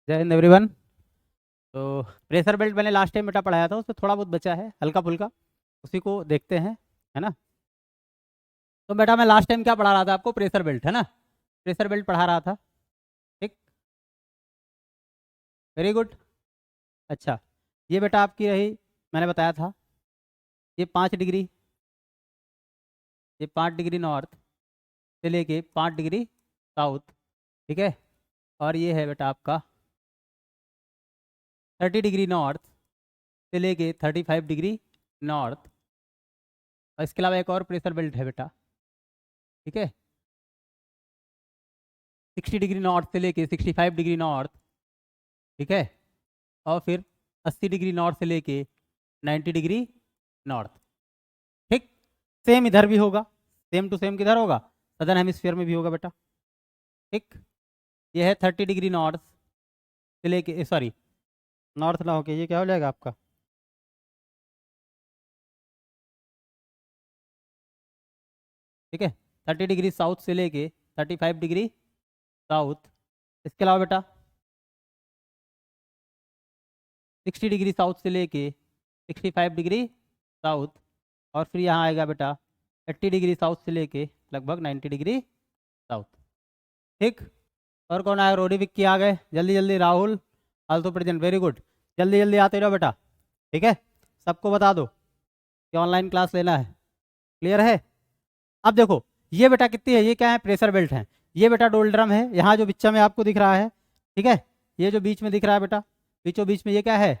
जय हिंद एवरीवन। तो pressure belt मैंने लास्ट टाइम बेटा पढ़ाया था, उसमें थोड़ा बहुत बचा है हल्का फुल्का, उसी को देखते हैं, है ना। तो बेटा मैं लास्ट टाइम क्या पढ़ा रहा था आपको, प्रेशर बेल्ट, है ना। प्रेशर बेल्ट पढ़ा रहा था, ठीक। Very good. अच्छा, ये बेटा आपकी रही, मैंने बताया था, ये 5 डिग्री, ये 5 डिग्री नॉर्थ से लेके 5 डिग्री साउथ, ठीक है। और ये है बेटा आपका 30 डिग्री नॉर्थ से लेके 35 डिग्री नॉर्थ। और इसके अलावा एक और प्रेशर बेल्ट है बेटा, ठीक है, 60 डिग्री नॉर्थ से लेके 65 डिग्री नॉर्थ, ठीक है। और फिर 80 डिग्री नॉर्थ से लेके 90 डिग्री नॉर्थ, ठीक। सेम इधर भी होगा, सेम टू सेम किधर होगा, सदर्न हेमिस्फीयर में भी होगा बेटा, ठीक। ये है 30 डिग्री नॉर्थ से लेके, सॉरी नॉर्थ ना होके ये क्या हो जाएगा आपका, ठीक है, 30 डिग्री साउथ से लेके 35 डिग्री साउथ। इसके अलावा बेटा 60 डिग्री साउथ से लेके 65 डिग्री साउथ। और फिर यहाँ आएगा बेटा 80 डिग्री साउथ से लेके लगभग 90 डिग्री साउथ, ठीक। और कौन आया, रोडी विक्की आ गए, जल्दी जल्दी, Rahul also present, very good. जल्दी जल्दी आते रहो बेटा, ठीक है। सबको बता दो कि ऑनलाइन क्लास लेना है, क्लियर है। अब देखो ये बेटा कितनी है, ये क्या है, प्रेशर बेल्ट है। ये बेटा डोल ड्रम है, यहाँ जो बिच्चा में आपको दिख रहा है, ठीक है। ये जो बीच में दिख रहा है बेटा, बीचों बीच में ये क्या है,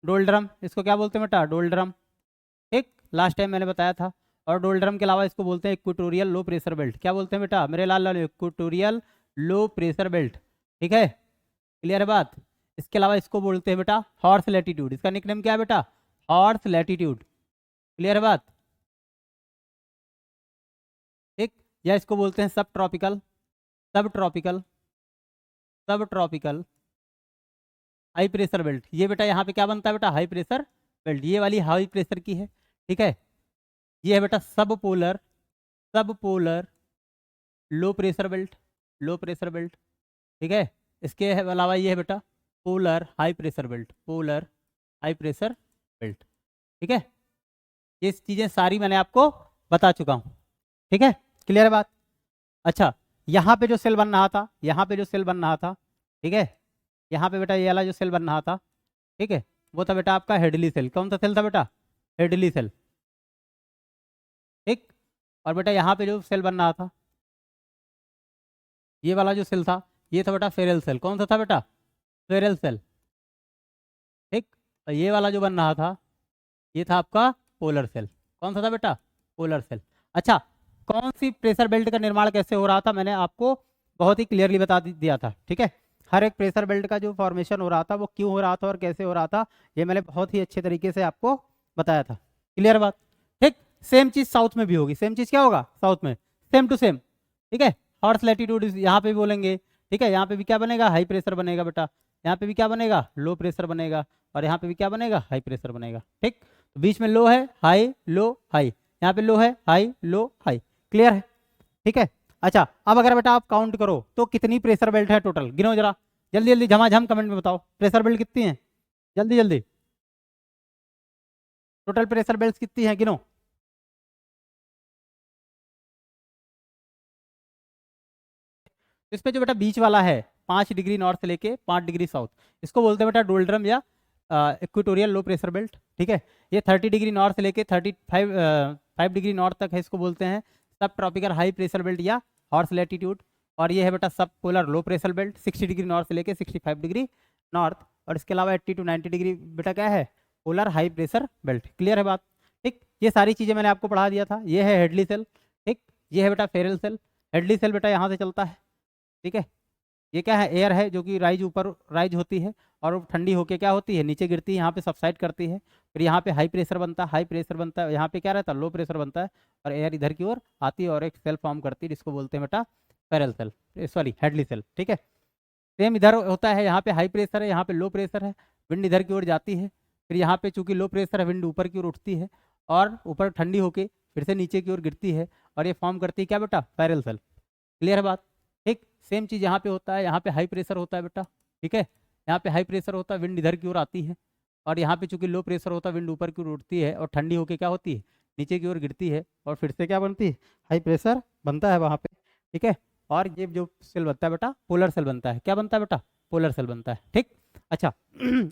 डोल ड्रम, इसको क्या बोलते हैं बेटा, डोल ड्रम, ठीक। लास्ट टाइम मैंने बताया था। और डोल ड्रम के अलावा इसको बोलते हैं इक्वेटोरियल लो प्रेशर बेल्ट। क्या बोलते हैं बेटा मेरे लाल लाल, इक्वेटोरियल लो प्रेशर बेल्ट, ठीक है, क्लियर है बात। इसके अलावा इसको बोलते हैं बेटा हॉर्स लैटिट्यूड, इसका निकनेम क्या है बेटा, हॉर्स लैटिट्यूड, क्लियर है बात, ठीक। या इसको बोलते हैं सब ट्रॉपिकल, सब ट्रॉपिकल, सब ट्रॉपिकल हाई प्रेशर बेल्ट। ये बेटा यहाँ पे क्या बनता है बेटा, हाई प्रेशर बेल्ट, ये वाली हाई प्रेशर की है, ठीक है। ये है बेटा सब पोलर, सब polar low pressure belt, low pressure belt, ठीक है। इसके अलावा ये है बेटा polar high pressure belt, polar high pressure belt, ठीक है। ये चीज़ें सारी मैंने आपको बता चुका हूँ, ठीक है, क्लियर है बात। अच्छा, यहाँ पे जो सेल बन रहा था, यहाँ पे जो सेल बन रहा था, ठीक है, यहाँ पे बेटा ये वाला जो सेल बन रहा था, ठीक है, वो था बेटा आपका हेडली सेल। कौन सा सेल था बेटा, हेडली सेल, ठीक। और बेटा यहाँ पे जो सेल बन रहा था, ये वाला जो सेल था, ये था बेटा फेरल सेल। कौन सा था बेटा, फेरल सेल, ठीक। और ये वाला जो बन रहा था, ये था आपका पोलर सेल। कौन सा था बेटा, पोलर सेल। अच्छा, कौन सी प्रेशर बेल्ट का निर्माण कैसे हो रहा था, मैंने आपको बहुत ही क्लियरली बता दिया था, ठीक है। हर एक प्रेशर बेल्ट का जो फॉर्मेशन हो रहा था वो क्यों हो रहा था और कैसे हो रहा था, ये मैंने बहुत ही अच्छे तरीके से आपको बताया था, क्लियर बात, ठीक। सेम चीज साउथ में भी होगी, सेम चीज क्या होगा साउथ में, सेम टू सेम, ठीक है। हॉर्स लैटिट्यूड यहाँ पे भी बोलेंगे, ठीक है। यहाँ पे भी क्या बनेगा, हाई प्रेशर बनेगा बेटा, यहाँ पे भी क्या बनेगा, लो प्रेशर बनेगा, और यहाँ पे भी क्या बनेगा, हाई प्रेशर बनेगा, ठीक। तो बीच में लो है, हाई लो हाई, यहाँ पे लो है, हाई लो हाई, क्लियर है, ठीक है। अच्छा, अब अगर बेटा आप काउंट करो तो कितनी प्रेशर बेल्ट है टोटल, गिनो जरा, जल्दी जल्दी झमाझम कमेंट में बताओ, प्रेशर बेल्ट कितनी है, जल्दी जल्दी, टोटल प्रेशर बेल्ट कितनी है, गिनो। इसमें जो बेटा बीच वाला है 5 डिग्री नॉर्थ से लेके 5 डिग्री साउथ, इसको बोलते हैं बेटा डोल्ड्रम या इक्वेटोरियल लो प्रेशर बेल्ट, ठीक है। ये 30 डिग्री नॉर्थ से लेके 5 डिग्री नॉर्थ तक है, इसको बोलते हैं सब ट्रॉपिकल हाई प्रेशर बेल्ट या हॉर्स लैटिट्यूड। और ये है बेटा सब polar low pressure belt 60 degree north से लेके 65 डिग्री नॉर्थ। और इसके अलावा 80 to 90 डिग्री बेटा क्या है, polar high pressure belt, clear है बात, ठीक। ये सारी चीज़ें मैंने आपको पढ़ा दिया था। ये है हेडली सेल, ठीक। ये है बेटा फेरल सेल। हेडली सेल बेटा यहाँ से चलता है, ठीक है। ये क्या है, एयर है जो कि राइज ऊपर राइज होती है और वो ठंडी होके क्या होती है, नीचे गिरती है, यहाँ पे सबसाइड करती है। फिर यहाँ पे हाई प्रेशर बनता है, हाई प्रेशर बनता है, यहाँ पे क्या रहता है, लो प्रेशर बनता है, और एयर इधर की ओर आती है और एक सेल फॉर्म करती है जिसको बोलते हैं बेटा parallel cell, sorry Hadley cell, ठीक है। सेम इधर होता है, यहाँ पे हाई प्रेशर है, यहाँ पे लो प्रेशर है, विंड इधर की ओर जाती है, फिर यहाँ पे चूंकि लो प्रेशर है, विंड ऊपर की ओर उठती है और ऊपर ठंडी होके फिर से नीचे की ओर गिरती है, और ये फॉर्म करती है क्या बेटा, पैरेलल सेल, क्लियर है बात, ठीक। सेम चीज़ यहाँ पे होता है, यहाँ पे हाई प्रेशर होता है बेटा, ठीक है। यहाँ पे हाई प्रेशर होता है, विंड इधर की ओर आती है, और यहाँ पे चूंकि लो प्रेशर होता है, विंड ऊपर की ओर उठती है और ठंडी होकर क्या होती है, नीचे की ओर गिरती है, और फिर से क्या बनती है, हाई प्रेशर बनता है वहाँ पे, ठीक है। और ये जो सेल बनता है बेटा, पोलर सेल बनता है, क्या बनता है बेटा, पोलर सेल बनता है, ठीक। अच्छा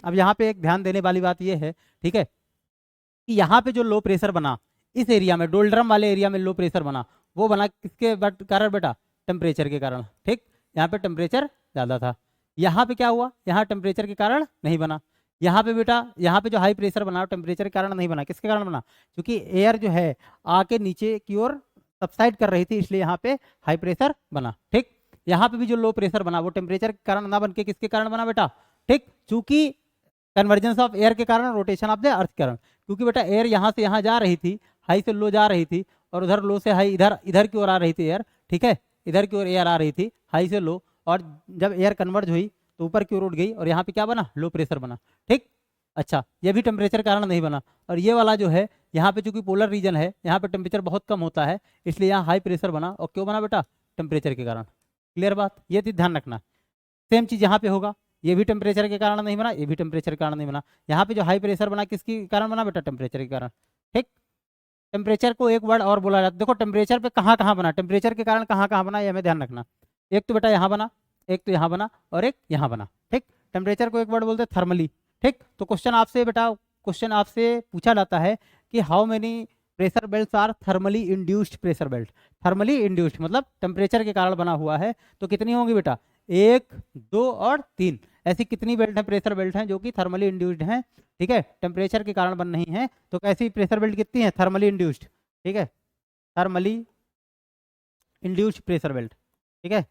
अब यहाँ पे एक ध्यान देने वाली बात ये है, ठीक है, कि यहाँ पे जो लो प्रेशर बना इस एरिया में, डोल्ड्रम वाले एरिया में लो प्रेशर बना, वो बना किसके कारण बेटा, टेम्परेचर के कारण, ठीक। यहाँ पे टेम्परेचर ज़्यादा था, यहाँ पे क्या हुआ, यहाँ टेम्परेचर के कारण नहीं बना। यहाँ पे बेटा, यहाँ पे जो हाई प्रेशर बना टेम्परेचर के कारण नहीं बना, किसके कारण बना, क्योंकि एयर जो है आके नीचे की ओर सबसाइड कर रही थी, इसलिए यहाँ पे हाई प्रेशर बना, ठीक। यहाँ पे भी जो लो प्रेशर बना वो टेम्परेचर के कारण ना बन के किसके कारण बना बेटा, ठीक, चूंकि कन्वर्जेंस ऑफ एयर के कारण, रोटेशन ऑफ द अर्थ के कारण, क्योंकि बेटा एयर यहाँ से यहाँ जा रही थी, हाई से लो जा रही थी, और उधर लो से हाई इधर इधर की ओर आ रही थी एयर, ठीक है, इधर की ओर एयर आ रही थी हाई से लो, और जब एयर कन्वर्ज हुई तो ऊपर की ओर उठ गई, और यहाँ पे क्या बना, लो प्रेशर बना, ठीक। अच्छा, ये भी टेम्परेचर के कारण नहीं बना, और ये वाला जो है यहाँ पे चूंकि पोलर रीजन है, यहाँ पे टेम्परेचर बहुत कम होता है, इसलिए यहाँ हाई प्रेशर बना, और क्यों बना बेटा, टेम्परेचर के कारण। क्लियर बात, ये चीज ध्यान रखना। सेम चीज यहाँ पे होगा, ये भी टेम्परेचर के कारण नहीं बना, ये भी टेम्परेचर के कारण नहीं बना। यहाँ पे जो हाई प्रेशर बना किसके कारण बना बेटा, टेम्परेचर के कारण, ठीक। टेम्परेचर को एक वर्ड और बोला जाता है, देखो टेम्परेचर पे कहाँ कहाँ बना, टेम्परेचर के कारण कहाँ कहाँ बना, ये हमें ध्यान रखना। एक तो बेटा यहाँ बना, एक तो यहाँ बना, और एक यहाँ बना, ठीक। टेम्परेचर को एक वर्ड बोलते हैं थर्मली, ठीक। तो क्वेश्चन आपसे बेटा, क्वेश्चन आपसे पूछा जाता है कि how many pressure belt are thermally induced pressure belt. Thermally induced मतलब टेम्परेचर के कारण बना हुआ है, तो कितनी होंगी बेटा, 1, 2 और 3, ऐसी कितनी बेल्ट है, प्रेशर बेल्ट हैं जो कि थर्मली इंड्यूस्ड हैं, ठीक है, टेम्परेचर के कारण बन नहीं है। तो कैसी प्रेशर बेल्ट कितनी है, थर्मली इंड्यूस्ड, ठीक है, थर्मली इंड्यूस्ड प्रेशर बेल्ट, ठीक है,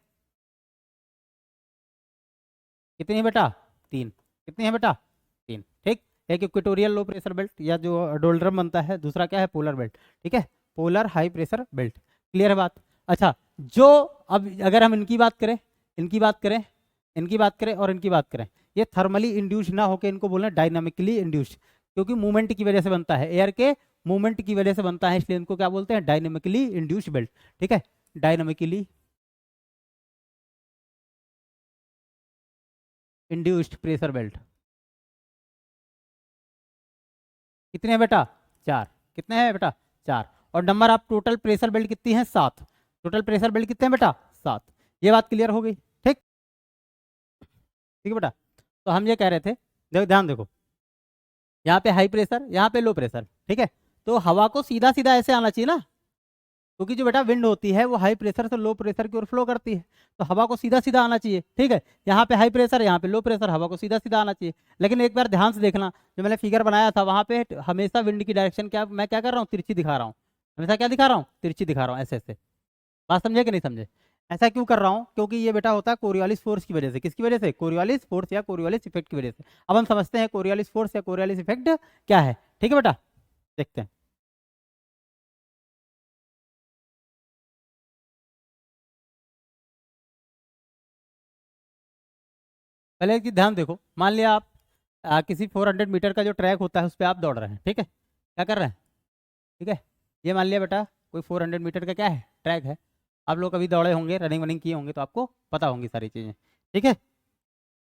कितनी है बेटा, 3, कितनी है बेटा, 3, ठीक। एक इक्वेटोरियल लो प्रेशर बेल्ट या जो डोल्ड्रम बनता है, दूसरा क्या है, पोलर बेल्ट, ठीक है, polar high pressure belt. Clear है बात। अच्छा, जो अब अगर हम इनकी बात करें, इनकी बात करें, इनकी बात करें और इनकी बात करें, ये थर्मली इंड्यूस्ड ना होकर इनको बोलना डायनामिकली इंड्यूस्ड, क्योंकि मूवमेंट की वजह से बनता है, एयर के मूवमेंट की वजह से बनता है, इसलिए इनको क्या बोलते हैं, डायनामिकली इंड्यूस्ड बेल्ट, ठीक है, डायनामिकली इंड्यूस्ड प्रेशर बेल्ट। कितने हैं बेटा, 4, कितने हैं बेटा, 4। और number of total pressure belt कितनी है, 7, टोटल प्रेशर बेल्ट कितने हैं बेटा, 7। ये बात क्लियर हो गई, ठीक, ठीक है बेटा। तो हम ये कह रहे थे, देखो ध्यान देखो, यहाँ पे हाई प्रेशर, यहाँ पे लो प्रेशर, ठीक है, तो हवा को सीधा सीधा ऐसे आना चाहिए ना, क्योंकि जो बेटा विंड होती है वो हाई प्रेशर से लो प्रेशर की ओर फ्लो करती है, तो हवा को सीधा सीधा आना चाहिए, ठीक है। यहाँ पे हाई प्रेशर, यहाँ पे लो प्रेशर, हवा को सीधा सीधा आना चाहिए। लेकिन एक बार ध्यान से देखना, जो मैंने फिगर बनाया था वहाँ पे हमेशा विंड की डायरेक्शन क्या, मैं क्या कर रहा हूँ, तिरछी दिखा रहा हूँ, हमेशा क्या दिखा रहा हूँ, तिरछी दिखा रहा हूँ, ऐसे ऐसे। बात समझे कि नहीं समझे। ऐसा क्यों कर रहा हूँ, क्योंकि ये बेटा होता है कोरियोलिस फोर्स की वजह से। किसकी वजह से, कोरियोलिस फोर्स या कोरियोलिस इफेक्ट की वजह से। अब हम समझते हैं कोरियोलिस फोर्स या कोरियोलिस इफेक्ट क्या है, ठीक है बेटा, देखते हैं। पहले एक चीज ध्यान देखो, मान लिया आप किसी 400 मीटर का जो ट्रैक होता है उस पर आप दौड़ रहे हैं, ठीक है, क्या कर रहे हैं, ठीक है। ये मान लिया बेटा कोई 400 मीटर का क्या है, ट्रैक है। आप लोग कभी दौड़े होंगे, रनिंग वनिंग किए होंगे, तो आपको पता होंगी सारी चीज़ें, ठीक है।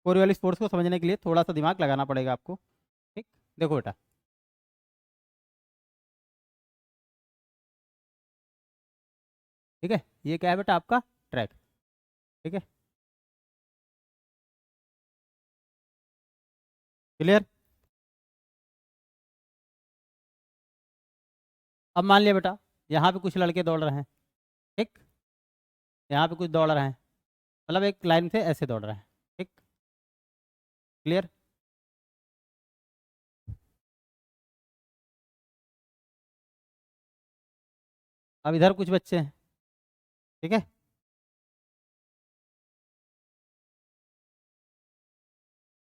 कोरियोलिस फोर्स को समझने के लिए थोड़ा सा दिमाग लगाना पड़ेगा आपको, ठीक। देखो बेटा, ठीक है, ये क्या है बेटा, आपका ट्रैक, ठीक है, क्लियर। अब मान लिया बेटा यहाँ पे कुछ लड़के दौड़ रहे हैं, ठीक, यहाँ पे कुछ दौड़ रहे हैं, मतलब एक लाइन से ऐसे दौड़ रहे हैं, ठीक, क्लियर। अब इधर कुछ बच्चे हैं, ठीक है,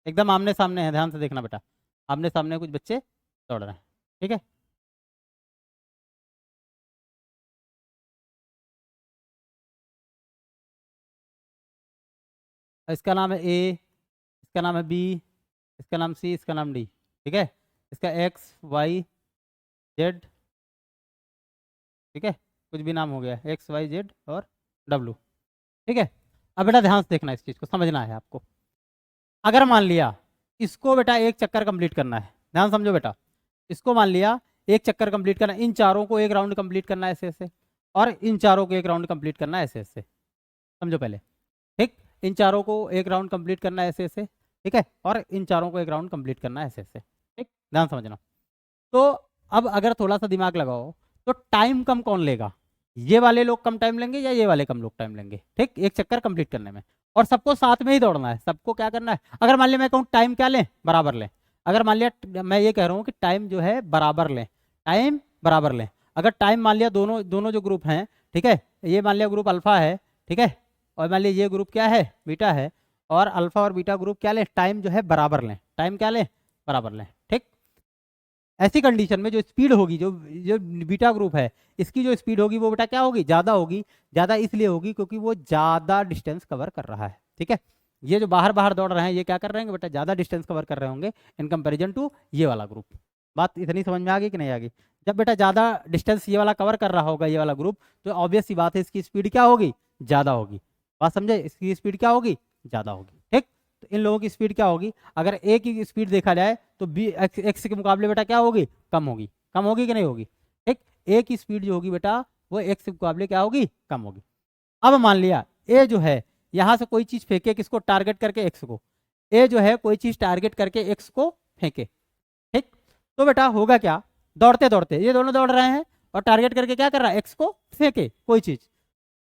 एकदम आमने सामने है, ध्यान से देखना बेटा, आमने सामने कुछ बच्चे दौड़ रहे हैं, ठीक है। इसका नाम है ए, इसका नाम है बी, इसका नाम सी, इसका नाम डी, ठीक है, इसका एक्स वाई जेड, ठीक है, कुछ भी नाम हो गया, एक्स वाई जेड और डब्लू, ठीक है। अब बेटा ध्यान से देखना, इस चीज़ को समझना है आपको। अगर मान लिया इसको बेटा एक चक्कर कंप्लीट करना है, ध्यान समझो बेटा, इसको मान लिया एक चक्कर कंप्लीट करना, इन चारों को एक राउंड कंप्लीट करना है ऐसे ऐसे, और इन चारों को एक राउंड कंप्लीट करना है ऐसे ऐसे, समझो पहले, ठीक। इन चारों को एक राउंड कंप्लीट करना है ऐसे ऐसे, ठीक है, और इन चारों को एक राउंड कंप्लीट करना है ऐसे ऐसे, ठीक, ध्यान समझना। तो अब अगर थोड़ा सा दिमाग लगाओ तो टाइम कम कौन लेगा, ये वाले लोग कम टाइम लेंगे या ये वाले कम लोग टाइम लेंगे, ठीक, एक चक्कर कंप्लीट करने में। और सबको साथ में ही दौड़ना है, सबको क्या करना है, अगर मान लिया मैं कहूँ टाइम क्या लें, बराबर लें, अगर मान लिया मैं ये कह रहा हूँ कि टाइम जो है बराबर लें, टाइम बराबर लें, अगर टाइम मान लिया दोनों दोनों जो ग्रुप हैं, ठीक है, ये मान लिया ग्रुप अल्फा है, ठीक है, और मान लिया ये ग्रुप क्या है, बीटा है, और अल्फा और बीटा ग्रुप क्या लें, टाइम जो है बराबर लें, टाइम क्या लें, बराबर लें, ठीक। ऐसी कंडीशन में जो स्पीड होगी, जो जो बीटा ग्रुप है इसकी जो स्पीड होगी वो बेटा क्या होगी, ज़्यादा होगी। ज़्यादा इसलिए होगी क्योंकि वो ज़्यादा डिस्टेंस कवर कर रहा है, ठीक है। ये जो बाहर बाहर दौड़ रहे हैं ये क्या कर रहे हैं बेटा, ज़्यादा डिस्टेंस कवर कर रहे होंगे इन कंपेरिजन टू ये वाला ग्रुप। बात इतनी समझ में आ गई कि नहीं आ गई। जब बेटा ज़्यादा डिस्टेंस ये वाला कवर कर रहा होगा ये वाला ग्रुप, तो ऑब्वियस सी बात है इसकी स्पीड क्या होगी, ज़्यादा होगी। बात समझे, इसकी स्पीड क्या होगी, ज़्यादा होगी, ठीक। तो इन लोगों की स्पीड क्या होगी, अगर ए की स्पीड देखा जाए तो बी एक्स के मुकाबले बेटा क्या होगी, कम होगी। कम होगी कि नहीं होगी, ठीक। ए की स्पीड जो होगी बेटा वो एक्स के मुकाबले क्या होगी, कम होगी। अब मान लिया ए जो है यहाँ से कोई चीज़ फेंके, किसको टारगेट करके, एक्स को। ए जो है कोई चीज़ टारगेट करके एक्स को फेंके, ठीक। तो बेटा होगा क्या, दौड़ते दौड़ते ये दोनों दौड़ रहे हैं और टारगेट करके क्या कर रहा है, एक्स को फेंके कोई चीज़।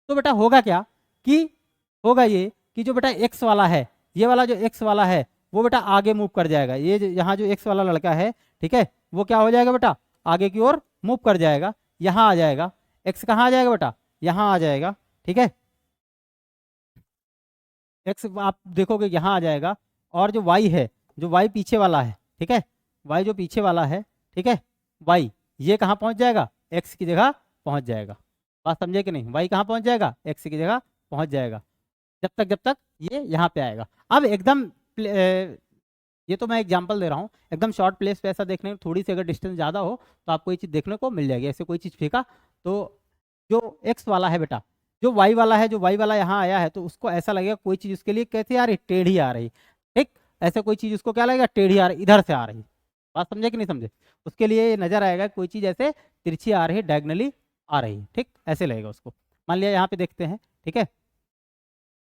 तो बेटा होगा क्या कि होगा ये कि जो बेटा एक्स वाला है, ये वाला जो एक्स वाला है वो बेटा आगे मूव कर जाएगा। ये यहाँ जो एक्स वाला लड़का है, ठीक है, वो क्या हो जाएगा बेटा, आगे की ओर मूव कर जाएगा, यहाँ आ जाएगा। एक्स कहाँ आ जाएगा बेटा, यहाँ आ जाएगा, ठीक है। एक्स आप देखोगे यहाँ आ जाएगा, और जो वाई है, जो वाई पीछे वाला है, ठीक है, वाई जो पीछे वाला है, ठीक है, वाई ये कहाँ पहुँच जाएगा, एक्स की जगह पहुँच जाएगा। बात समझे कि नहीं, वाई कहाँ पहुँच जाएगा, एक्स की जगह पहुँच जाएगा, जब तक ये यहाँ पे आएगा। अब एकदम ये तो मैं एग्जांपल दे रहा हूँ, एकदम शॉर्ट प्लेस पे ऐसा देखने में थोड़ी सी अगर डिस्टेंस ज़्यादा हो तो आपको ये चीज़ देखने को मिल जाएगी। ऐसे कोई चीज़ फेंका तो जो एक्स वाला है बेटा, जो वाई वाला है, जो वाई वाला यहाँ आया है तो उसको ऐसा लगेगा कोई चीज़ उसके लिए कैसे आ रही, टेढ़ी आ रही, ठीक। ऐसे कोई चीज़ उसको क्या लगेगा, टेढ़ी आ रही, इधर से आ रही। बात समझे कि नहीं समझे, उसके लिए ये नजर आएगा कोई चीज़ ऐसे तिरछी आ रही है, डायगनली आ रही है, ठीक, ऐसे लगेगा उसको। मान लिया यहाँ पे देखते हैं, ठीक है,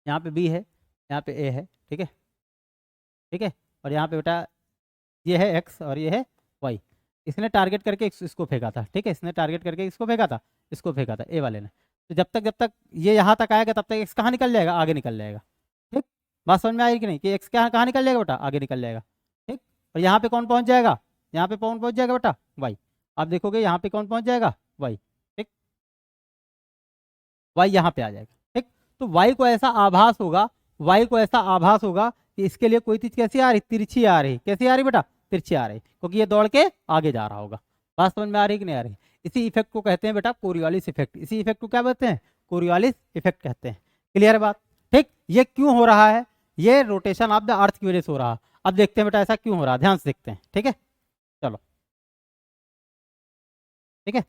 यहाँ पे बी है, यहाँ पे ए है, ठीक है, ठीक है, और यहाँ पे बेटा ये है एक्स और ये है वाई। इसने टारगेट करके इसको फेंका था, ठीक है, इसने टारगेट करके इसको फेंका था, इसको फेंका था ए वाले ने। तो जब तक ये यहाँ तक आएगा तब तक एक्स कहाँ निकल जाएगा, आगे निकल जाएगा, ठीक। बात समझ में आएगी कि नहीं, कि एक्स कहाँ कहाँ निकल जाएगा बेटा, आगे निकल जाएगा, ठीक। और यहाँ पे कौन पहुँच जाएगा, यहाँ पे कौन पहुँच जाएगा बेटा, वाई। आप देखोगे यहाँ पे कौन पहुँच जाएगा, वाई, ठीक, वाई यहाँ पे आ जाएगा, ठीक। तो वाई को ऐसा आभास होगा, वाई को ऐसा आभास होगा कि इसके लिए कोई चीज़ कैसी आ रही, तिरछी आ रही, कैसी आ रही बेटा, तिरछी आ रही, क्योंकि ये दौड़ के आगे जा रहा होगा। बात समझ में आ रही कि नहीं आ रही। इसी इफेक्ट को कहते हैं बेटा कोरियोलिस इफेक्ट। इसी इफेक्ट को क्या कहते हैं, कोरियोलिस इफेक्ट कहते हैं। क्लियर है बात, ठीक। ये क्यों हो रहा है, ये रोटेशन ऑफ द अर्थ की वजह से हो रहा है। अब देखते हैं बेटा ऐसा क्यों हो रहा है, ध्यान से देखते हैं, ठीक है, चलो, ठीक है।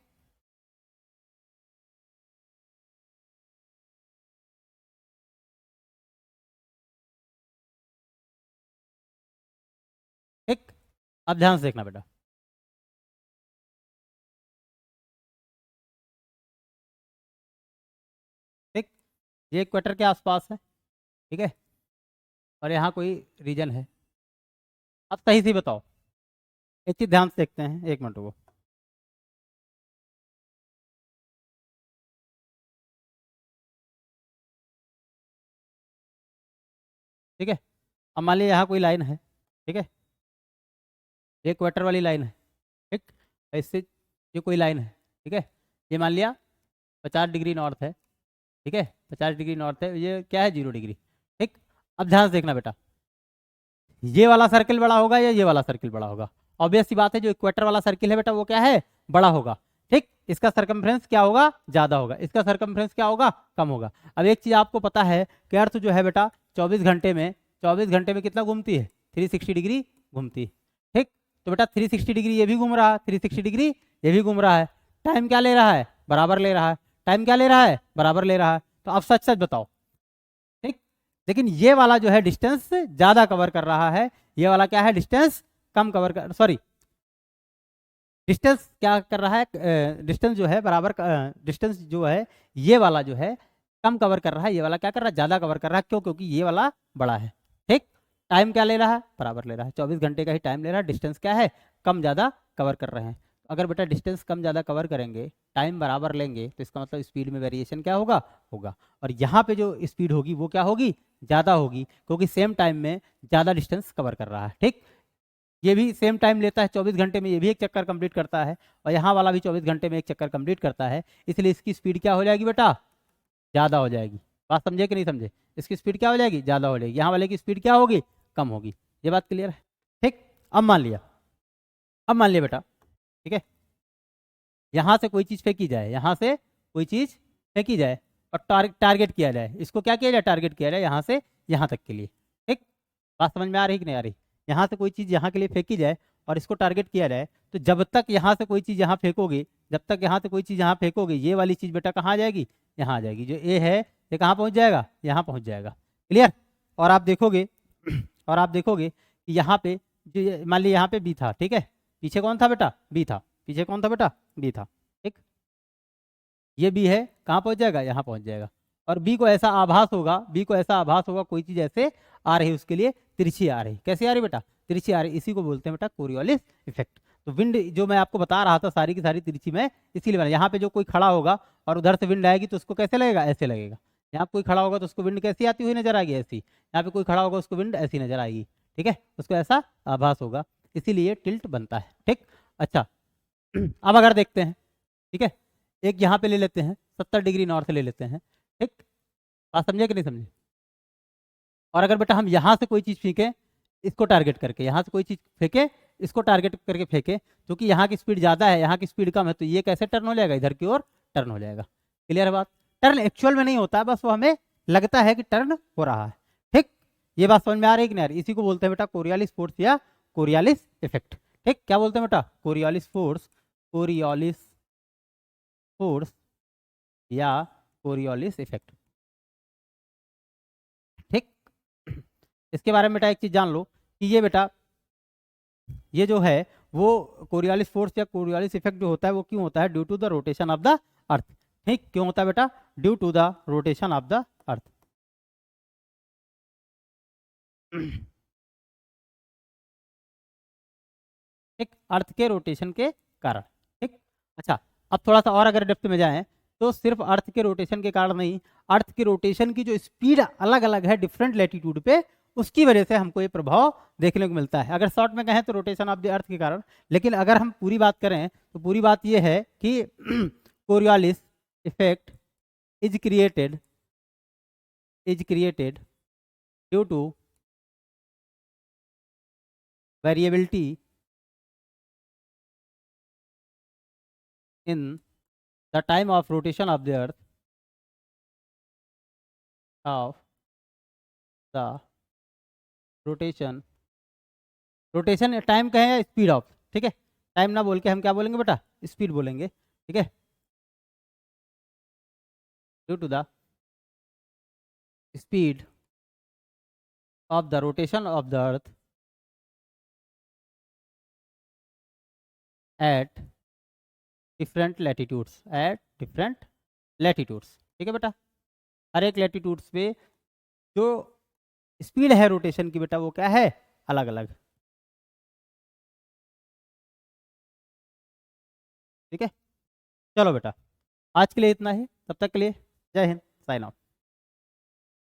ठीक, अब ध्यान से देखना बेटा, ठीक। ये इक्वेटर के आसपास है, ठीक है, और यहाँ कोई रीजन है। अब सही से बताओ, एक चीज ध्यान से देखते हैं, एक मिनट को, ठीक है। अब मान लिया यहाँ कोई लाइन है, ठीक है, ये इक्वेटर वाली लाइन है, ठीक। ऐसे ये कोई लाइन है, ठीक है, ये मान लिया 50 डिग्री नॉर्थ है, ठीक है, 50 डिग्री नॉर्थ है, ये क्या है, 0 डिग्री, ठीक। अब ध्यान से देखना बेटा, ये वाला सर्किल बड़ा होगा या ये वाला सर्किल बड़ा होगा, ऑब्वियस सी बात है जो इक्वेटर वाला सर्किल है बेटा वो क्या है, बड़ा होगा, ठीक। इसका सरकमफ्रेंस क्या होगा, ज्यादा होगा, इसका सरकमफ्रेंस क्या होगा, कम होगा। अब एक चीज आपको पता है कि अर्थ जो है बेटा 24 घंटे में कितना घूमती है, 360 डिग्री घूमती है, ठीक। तो बेटा 360 डिग्री ये भी घूम रहा है, 360 डिग्री ये भी घूम रहा है, टाइम क्या ले रहा है, बराबर ले रहा है, टाइम क्या ले रहा है, बराबर ले रहा है। तो अब सच सच बताओ, ठीक, लेकिन ये वाला जो है डिस्टेंस ज़्यादा कवर कर रहा है, ये वाला क्या है, डिस्टेंस कम कवर कर, सॉरी डिस्टेंस क्या कर रहा है, डिस्टेंस जो है बराबर, डिस्टेंस जो है ये वाला जो है कम कवर कर रहा है, ये वाला क्या कर रहा है, ज़्यादा कवर कर रहा है। क्यों? क्योंकि ये वाला बड़ा है। ठीक, टाइम क्या ले रहा है, बराबर ले रहा है, 24 घंटे का ही टाइम ले रहा है। डिस्टेंस क्या है, कम ज़्यादा कवर कर रहे हैं। अगर बेटा डिस्टेंस कम ज़्यादा कवर करेंगे, टाइम बराबर लेंगे, तो इसका मतलब स्पीड में वेरिएशन क्या होगा, होगा। और यहाँ पे जो स्पीड होगी वो क्या होगी, ज़्यादा होगी, क्योंकि सेम टाइम में ज़्यादा डिस्टेंस कवर कर रहा है। ठीक, ये भी सेम टाइम लेता है, 24 घंटे में ये भी एक चक्कर कंप्लीट करता है, और यहाँ वाला भी 24 घंटे में एक चक्कर कंप्लीट करता है। इसलिए इसकी स्पीड क्या हो जाएगी बेटा, ज़्यादा हो जाएगी। बात समझे कि नहीं समझे? इसकी स्पीड क्या हो जाएगी, ज़्यादा हो जाएगी। यहाँ वाले की स्पीड क्या होगी, कम होगी। ये बात क्लियर है? ठीक, अब मान लिया बेटा, ठीक है, यहाँ से कोई चीज़ फेंकी जाए, यहाँ से कोई चीज़ फेंकी जाए और टारगेट किया जाए। इसको क्या किया जाए, टारगेट किया जाए यहाँ से यहाँ तक के लिए। ठीक, बात समझ में आ रही कि नहीं आ रही? यहाँ से कोई चीज़ यहाँ के लिए फेंकी जाए और इसको टारगेट किया जाए, तो जब तक यहाँ से कोई चीज़ यहाँ फेंकोगे, जब तक यहाँ से कोई चीज़ यहाँ फेंकोगे, ये वाली चीज़ बेटा कहाँ आ जाएगी, यहाँ आ जाएगी। जो ए है ये कहाँ पहुँच जाएगा, यहाँ पहुँच जाएगा। क्लियर? और आप देखोगे और आप देखोगे कि यहाँ पे जो मान लीजिए यहाँ पे बी था, ठीक है, पीछे कौन था बेटा, बी था, पीछे कौन था बेटा, बी था। ठीक, ये बी है, कहाँ पहुँच जाएगा, यहाँ पहुँच जाएगा। और बी को ऐसा आभास होगा, बी को ऐसा आभास होगा कोई चीज़ ऐसे आ रही है, उसके लिए तिरछी आ रही। कैसी आ रही बेटा, तिरछी आ रही। इसी को बोलते हैं बेटा कोरियोलिस इफेक्ट। तो विंड जो मैं आपको बता रहा था सारी की सारी तिरछी में इसीलिए बना। यहाँ पे जो कोई खड़ा होगा और उधर से विंड आएगी तो उसको कैसे लगेगा, ऐसे लगेगा। यहाँ पे कोई खड़ा होगा तो उसको विंड कैसी आती हुई नजर आएगी, ऐसी। यहाँ पे कोई खड़ा होगा उसको विंड ऐसी नजर आएगी। ठीक है, उसको ऐसा आभास होगा, इसीलिए टिल्ट बनता है। ठीक, अच्छा अब अगर देखते हैं, ठीक है, एक यहाँ पे ले लेते हैं, 70 डिग्री नॉर्थ ले लेते हैं। ठीक, बात समझे कि नहीं समझे? और अगर बेटा हम यहाँ से कोई चीज़ फेंकें, इसको टारगेट करके, यहाँ से कोई चीज़ फेंके, इसको टारगेट करके फेंके, क्योंकि यहाँ की स्पीड ज़्यादा है, यहाँ की स्पीड कम है, तो ये कैसे टर्न हो जाएगा, इधर की ओर टर्न हो जाएगा। क्लियर है बात? टर्न एक्चुअल में नहीं होता है, बस वो हमें लगता है कि टर्न हो रहा है। ठीक, ये बात समझ में आ रही है कि नहीं आ रही? इसी को बोलते हैं बेटा कोरियोलिस फोर्स या कोरियोलिस इफेक्ट। ठीक, क्या बोलते हैं बेटा, कोरियोलिस फोर्स, कोरियोलिस फोर्स या कोरियोलिस इफेक्ट। ठीक, इसके बारे में बेटा एक चीज जान लो कि ये बेटा ये जो है वो कोरियोलिस फोर्स या कोरियोलिस इफेक्ट जो होता है वो क्यों होता है, due to the rotation of the earth. ठीक, क्यों होता है बेटा, due to the rotation of the earth. ठीक, अर्थ के रोटेशन के कारण। ठीक, अच्छा अब थोड़ा सा और अगर डेप्थ में जाएं तो सिर्फ अर्थ के रोटेशन के कारण नहीं, अर्थ के रोटेशन की जो स्पीड अलग अलग है डिफरेंट लैटिट्यूड पे, उसकी वजह से हमको ये प्रभाव देखने को मिलता है। अगर शॉर्ट में कहें तो रोटेशन ऑफ द अर्थ के कारण, लेकिन अगर हम पूरी बात करें तो पूरी बात ये है कि Coriolis effect is created due to variability in the time of rotation of the earth of the rotation time कहें या स्पीड ऑफ, ठीक है, टाइम ना बोल के हम क्या बोलेंगे बेटा, स्पीड बोलेंगे। ठीक है, due to the speed of the rotation of the earth at different latitudes. ठीक है बेटा, हर एक लैटिट्यूड्स पे जो स्पीड है रोटेशन की बेटा वो क्या है, अलग अलग। ठीक है, चलो बेटा आज के लिए इतना ही, तब तक के लिए जय हिंद, साइन ऑफ।